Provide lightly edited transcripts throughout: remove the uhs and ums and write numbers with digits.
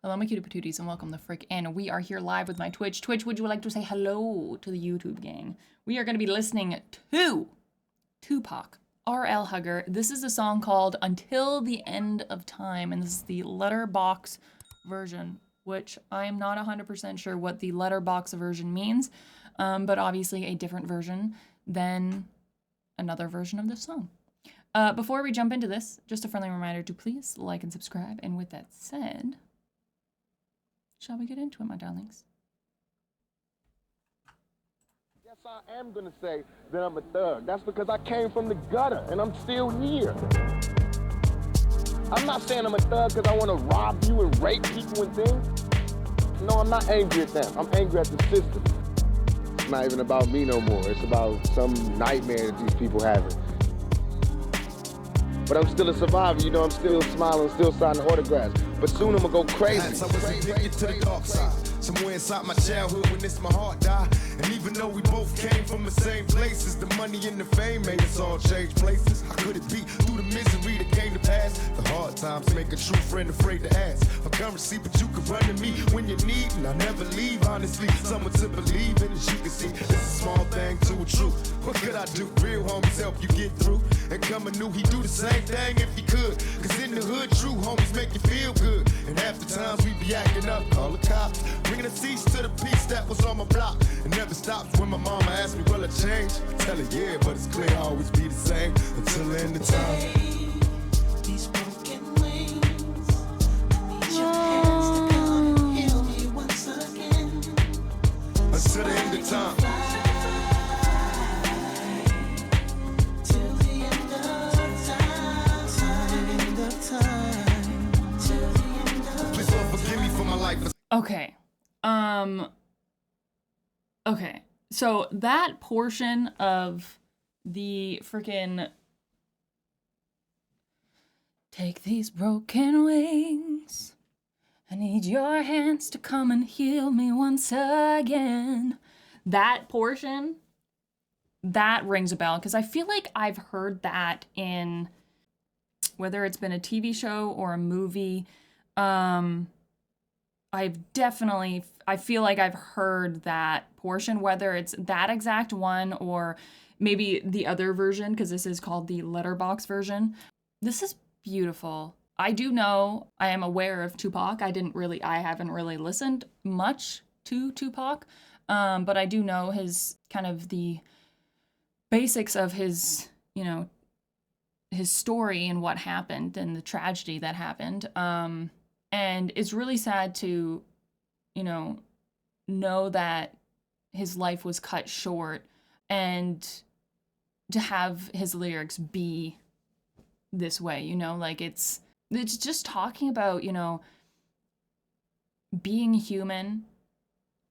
Hello, my cutie patooties, and welcome the frick in. We are here live with my Twitch. Twitch, would you like to say hello to the YouTube gang? We are going to be listening to Tupac, rlhugger. This is a song called Until the End of Time, and this is the Letterbox version, which I am not 100% sure what the Letterbox version means, but obviously a different version than another version of this song. Before we jump into this, just a friendly reminder to please like and subscribe, and with that said, shall we get into it, my darlings? Yes, I am going to say that I'm a thug. That's because I came from the gutter, and I'm still here. I'm not saying I'm a thug because I want to rob you and rape people and things. No, I'm not angry at them. I'm angry at the system. It's not even about me no more. It's about some nightmare that these people having. But I'm still a survivor, you know, I'm still smiling, still signing autographs. But soon I'm gonna go crazy. I was addicted to the dark side. Somewhere inside my childhood when this my heart died. And even though we both came from the same places, the money and the fame made us all change places. How could it be through the misery that came to pass? The hard times make a true friend afraid to ask for currency, but you can run to me when you need, and I'll never leave, honestly. Someone to believe in, as you can see, it's a small thing to a truth. What could I do? Real homies help you get through. And coming new, he do the same thing if he could. Cause in the hood, true homies make you feel good. And half the times we be acting up, call the cops, bringing a cease to the peace that was on my block. It never stops when my mama asks me, will I change? I tell her, yeah, but it's clear I'll always be the same until the end of time. These broken wings, I need your hands to come and heal me once again. Until the end of time. Till the end of time, till the end of time, till the end of Please Lord, forgive me for my life. Okay. Okay. So that portion of the freaking take these broken wings. I need your hands to come and heal me once again. That portion, that rings a bell because I feel like I've heard that in whether it's been a TV show or a movie. I feel like I've heard that portion, whether it's that exact one or maybe the other version, because this is called the Letterbox version. This is beautiful. I do know, I am aware of Tupac. I haven't really listened much to Tupac, but I do know his kind of the basics of his, his story and what happened and the tragedy that happened. And it's really sad to, know that his life was cut short and to have his lyrics be this way, like it's just talking about, being human,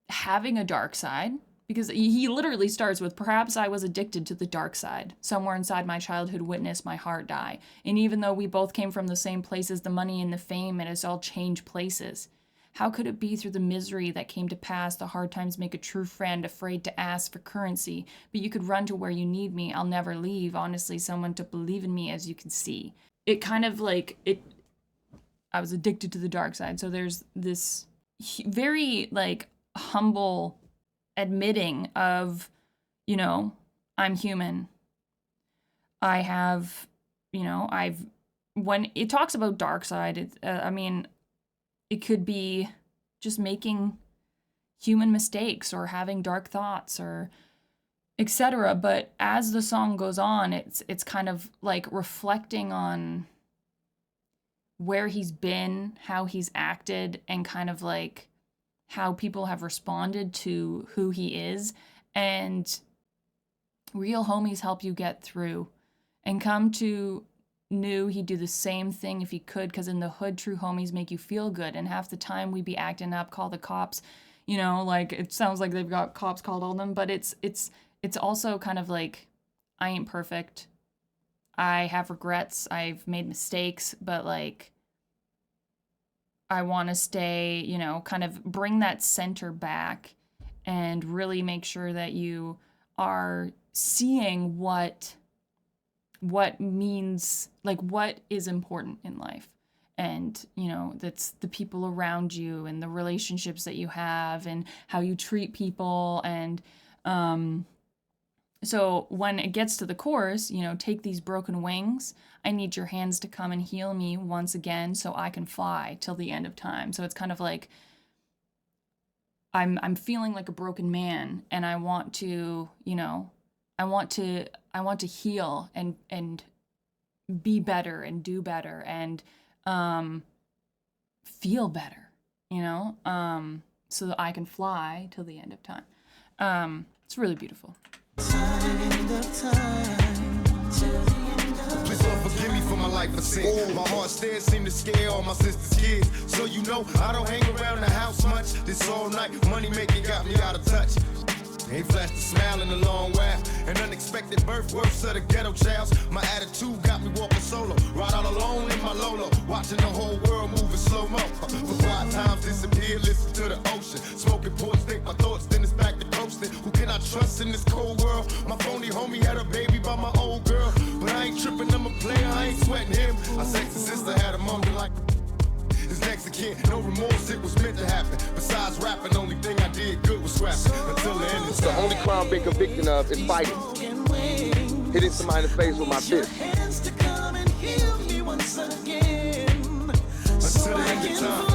having a dark side, because he literally starts with, perhaps I was addicted to the dark side. Somewhere inside my childhood witnessed my heart die. And even though we both came from the same places, the money and the fame made us all change places. How could it be through the misery that came to pass? The hard times make a true friend afraid to ask for currency. But you could run to where you need me. I'll never leave. Honestly, someone to believe in me, as you can see. It kind of like, I was addicted to the dark side. So there's this very like humble admitting of, I'm human. I have, when it talks about dark side, it could be just making human mistakes or having dark thoughts or etc. But as the song goes on, it's kind of like reflecting on where he's been, how he's acted, and kind of like how people have responded to who he is. And real homies help you get through. And come to knew he'd do the same thing if he could, because in the hood, true homies make you feel good. And half the time we be acting up, call the cops, like it sounds like they've got cops called on them, but it's also kind of like, I ain't perfect. I have regrets. I've made mistakes, but like, I want to stay, kind of bring that center back and really make sure that you are seeing what means, like what is important in life and you know, that's the people around you and the relationships that you have and how you treat people. And so when it gets to the chorus, you know, take these broken wings, I need your hands to come and heal me once again so I can fly till the end of time. So it's kind of like I'm feeling like a broken man, and I want to, you know, I want to heal and be better and do better and feel better, you know, so that I can fly till the end of time. It's really beautiful. Please Lord forgive me for my life of sin. My heart stares seem to scare all my sister's kids. So you know I don't hang around the house much. This all night money making got me out of touch. Ain't flashed a smile in a long while. An unexpected birth, worse of the ghetto childs. My attitude got me walking solo. Ride all alone in my Lolo. Watching the whole world moving slow-mo. For quiet times disappear, listen to the ocean. Smoking ports, think my thoughts, then it's back to coasting. Who can I trust in this cold world? My phony homie had a baby by my old girl. But I ain't tripping, I'm a player, I ain't sweating him. My sexy sister had a moment like his next of kin, no remorse, it was meant to happen. Besides rapping, only thing I did good was scrapping. Until the end of The time. only crime I've been convicted of is fighting. Hitting somebody in the face with my fist. Until the end of time.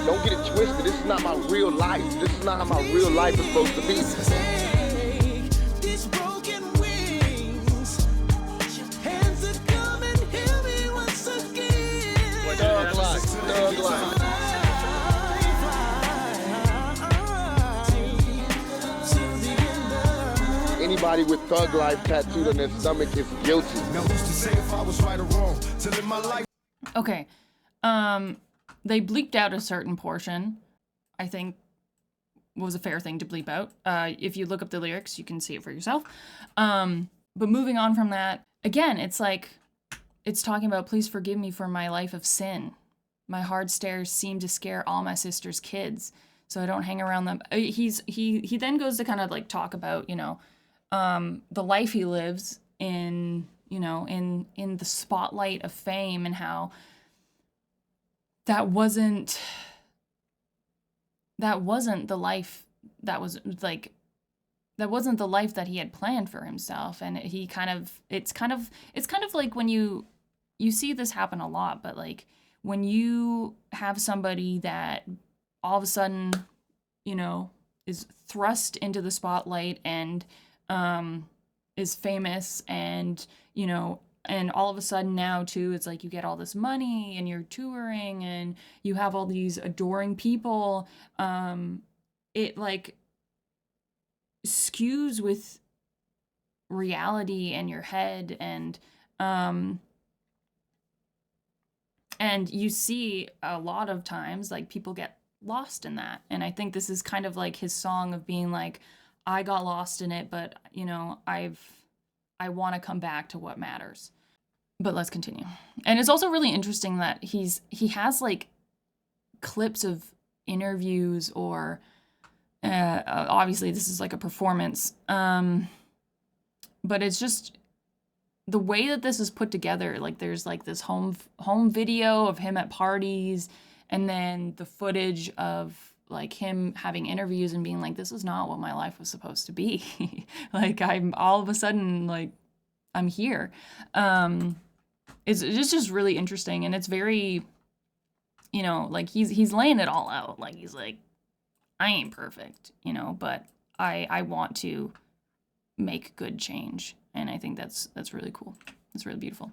Don't get it twisted. This is not my real life. This is not how my real life is supposed to be. Thug life. Thug life. Anybody with thug life tattooed on their stomach is guilty. Now who's to say if I was right or wrong? To live my life. Okay. They bleeped out a certain portion, I think was a fair thing to bleep out. If you look up the lyrics, you can see it for yourself. But moving on from that, again, it's like, it's talking about, please forgive me for my life of sin. My hard stares seem to scare all my sister's kids, so I don't hang around them. He then goes to kind of like talk about, you know, the life he lives in, you know, in the spotlight of fame, and how that wasn't the life that was like, that wasn't the life that he had planned for himself. And he kind of, it's kind of like when you see this happen a lot, but like when you have somebody that all of a sudden, you know, is thrust into the spotlight and is famous, and, you know, and all of a sudden now too, it's like you get all this money and you're touring and you have all these adoring people. It like skews with reality in your head, and you see a lot of times like people get lost in that. And I think this is kind of like his song of being like, I got lost in it, but you know, I want to come back to what matters. But let's continue. And it's also really interesting that he has like clips of interviews, or obviously this is like a performance, but it's just the way that this is put together. Like there's like this home video of him at parties, and then the footage of like him having interviews and being like, this is not what my life was supposed to be. Like I'm all of a sudden like I'm here. It's just really interesting, and it's very, you know, like he's laying it all out. Like he's like, I ain't perfect, you know, but I want to make good change, and I think that's really cool. It's really beautiful.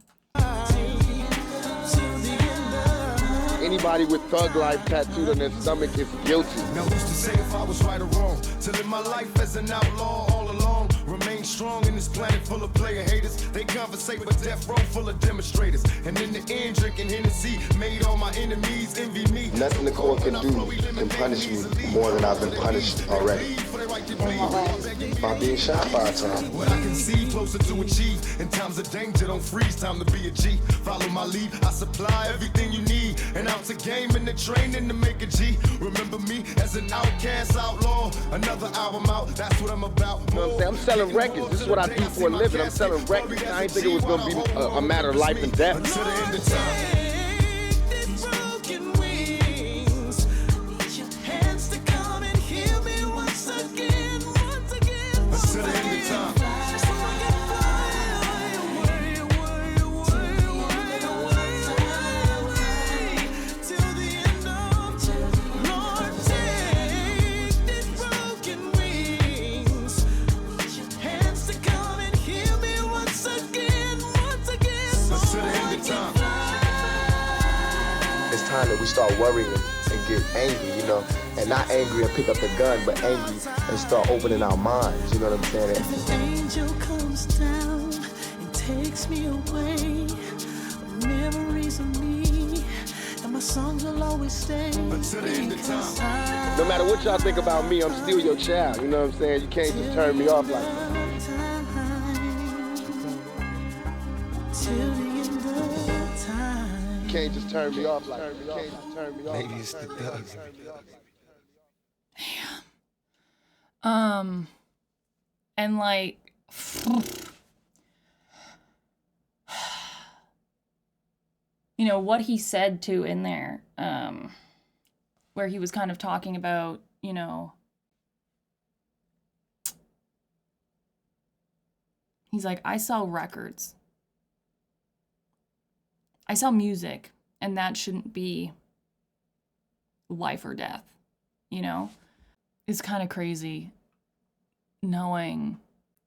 Anybody with thug life tattooed on their stomach is guilty. Now who's to say if I was right or wrong? To live my life as an outlaw all along. Remain strong in this planet full of player haters. They conversate with death row full of demonstrators. And in the end, drinking Hennessy made all my enemies envy me. Nothing the court can do can punish me more than I've been punished already. In what way? about being shot by a time. What I can see, closer to achieve. In times of danger, don't freeze, time to be a G. Follow my lead, I supply everything you need. An ounce of game in the training to make a G. Remember me as an outcast outlaw. Another album out, that's what I'm about. You know what I'm saying? I'm selling records. This is what I do for a living. I'm selling records. I didn't think it was going to be a matter of life and death. Until the end of time. That we start worrying and get angry, you know, and not angry and pick up the gun, but angry and start opening our minds, you know what I'm saying? As an angel comes down and takes me away, memories of me, and my songs will always stay. Until the end of time. No matter what y'all think about me, I'm still your child, you know what I'm saying? You can't just turn me off like that. You can't just turn me off like that. You can't just turn me off. Maybe it's the thugs. And like, you know, what he said too in there, where he was kind of talking about, you know, he's like, I sell records. I sell music, and that shouldn't be life or death, you know? It's kind of crazy knowing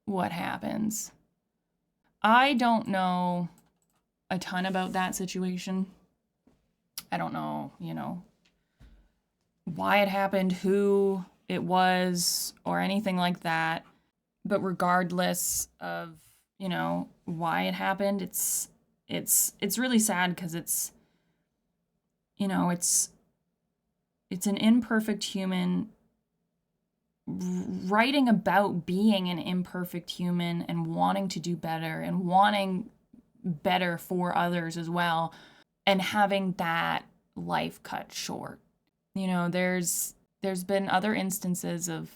what happens. I don't know a ton about that situation. I don't know, you know, why it happened, who it was, or anything like that. But regardless of, you know, why it happened, it's really sad because it's, you know, it's an imperfect human writing about being an imperfect human and wanting to do better and wanting better for others as well, and having that life cut short. You know, there's been other instances of,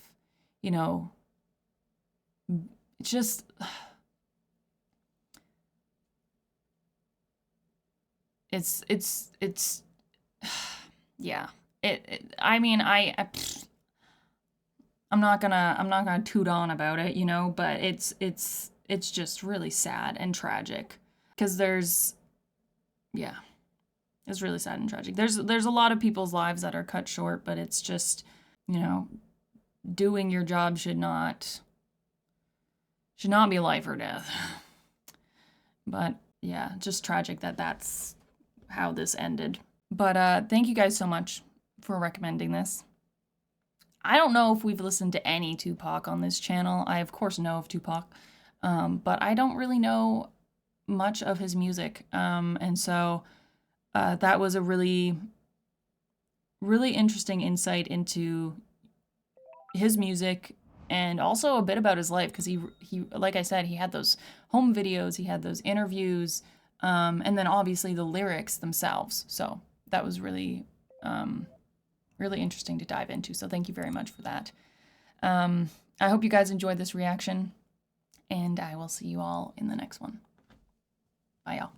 you know, just it's yeah. I mean, I'm not gonna toot on about it, you know, but it's just really sad and tragic because it's really sad and tragic. There's a lot of people's lives that are cut short, but it's just, you know, doing your job should not be life or death. But yeah, just tragic that that's how this ended. But thank you guys so much for recommending this. I don't know if we've listened to any Tupac on this channel. I of course know of Tupac, but I don't really know much of his music. And so that was a really, really interesting insight into his music and also a bit about his life, because he like I said, he had those home videos, he had those interviews, and then obviously the lyrics themselves. So that was really, really interesting to dive into. So thank you very much for that. I hope you guys enjoyed this reaction, and I will see you all in the next one. Bye, y'all.